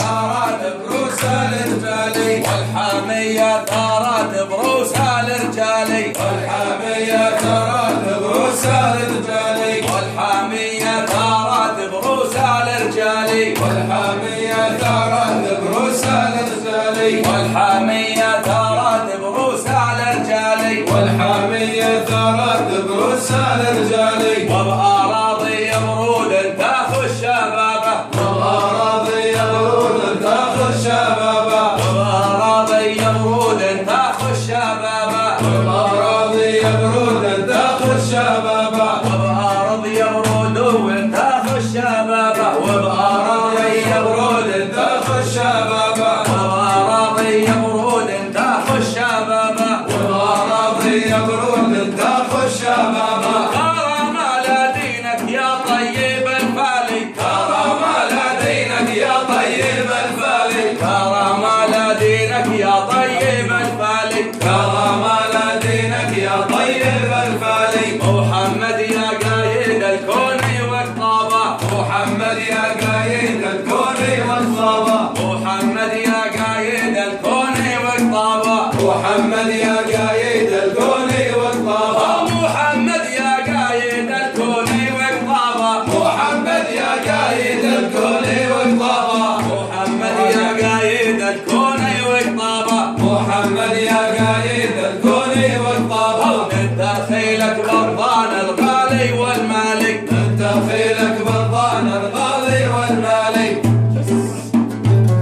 ثارت بروس الرجالي والحامية ثارت بروس الرجالي والحامية ثارت بروس الرجالي والحامية ثارت بروس الرجالي والحامية ثارت بروس الرجالي والحامية ثارت بروس الرجالي والحامية ثارت بروس الرجالي وبأراضي برود تاخذ شبابه وبأراضي برود تاخذ شبابه وبأراضي برود تاخذ شبابه وبأراضي برود تاخذ شبابه وبأراضي برود تاخذ شبابه وبأراضي برود تاخذ شبابه وبأراضي برود تاخذ شبابه وبأراضي برود تاخذ شبابه كرم على دينك يا طيب الفالي كرم على دينك يا طيب الفالي كرم على دينك يا طيب الفالي كرم على دينك يا طيب الفالي محمد يا قايد الكون والطابة محمد يا قايد الكون والطابة محمد يا قايد الكون والطابة محمد يا قايد الكون والطابة محمد يا قايد الكون والطابة محمد يا قايد الكون والطابة محمد يا قايد الكون والطابة محمد يا قايد الكون والطابة انت خيلك برضان الغالي والمالك انت خيلك برضان الغالي والمالك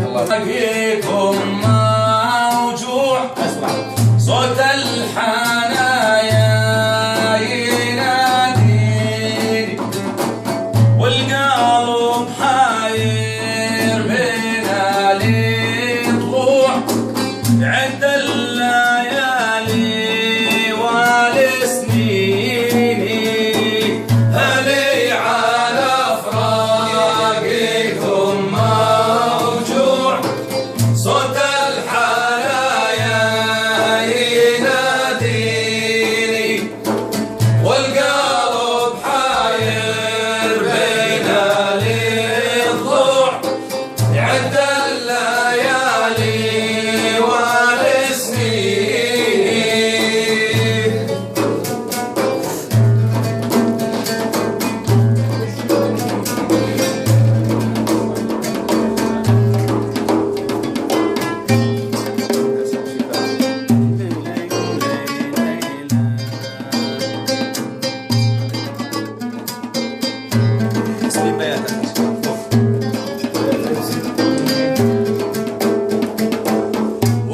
ألاقيكم موجوع صوت الحنايا يناديني والقلب حاير من الطلوع عد الليالي والسنين هلي على فراقكم موجوع صوت الحنايا يناديني والقلب حاير بين الضلوع عد الليالي والسنين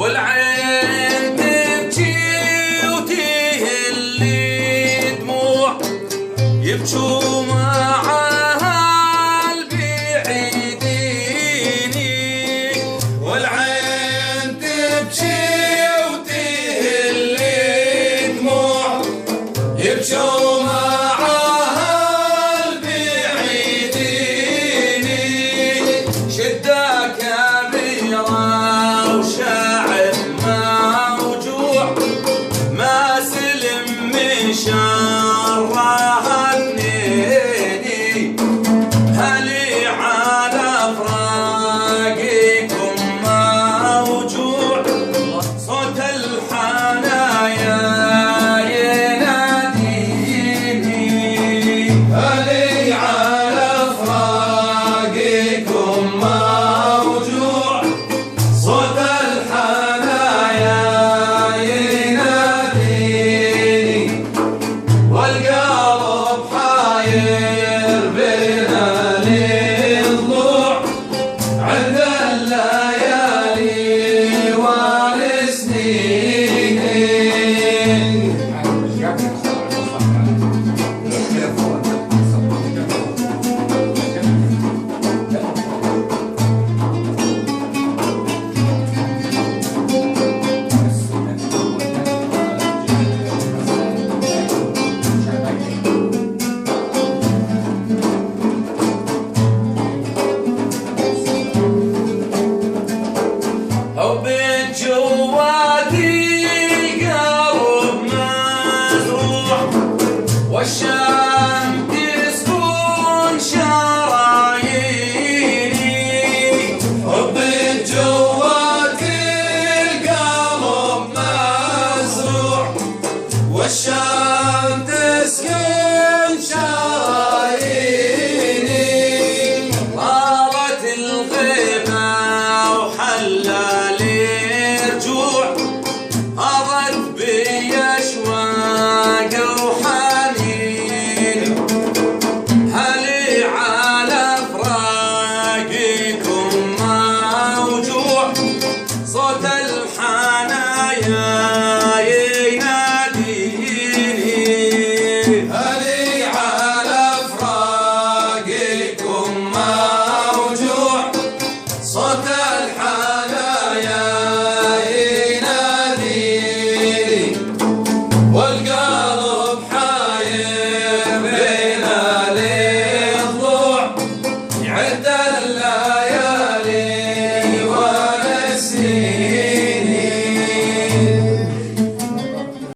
والعين تبكي وتهلي دموع يبكوا معها البعيدين والعين تبكي وتهلي دموع يبكوا معها البعيدين شدة كبيرة وشاعر موجوع ما سلم من شرها النيني هلي على فراقكم موجوع صوت الحنايا ينادي وحلالي رجوع أضت بي أشواق وحنين هلي على فراقكم موجوع صوت الحنايا يناديني هلي على فراقكم موجوع صوت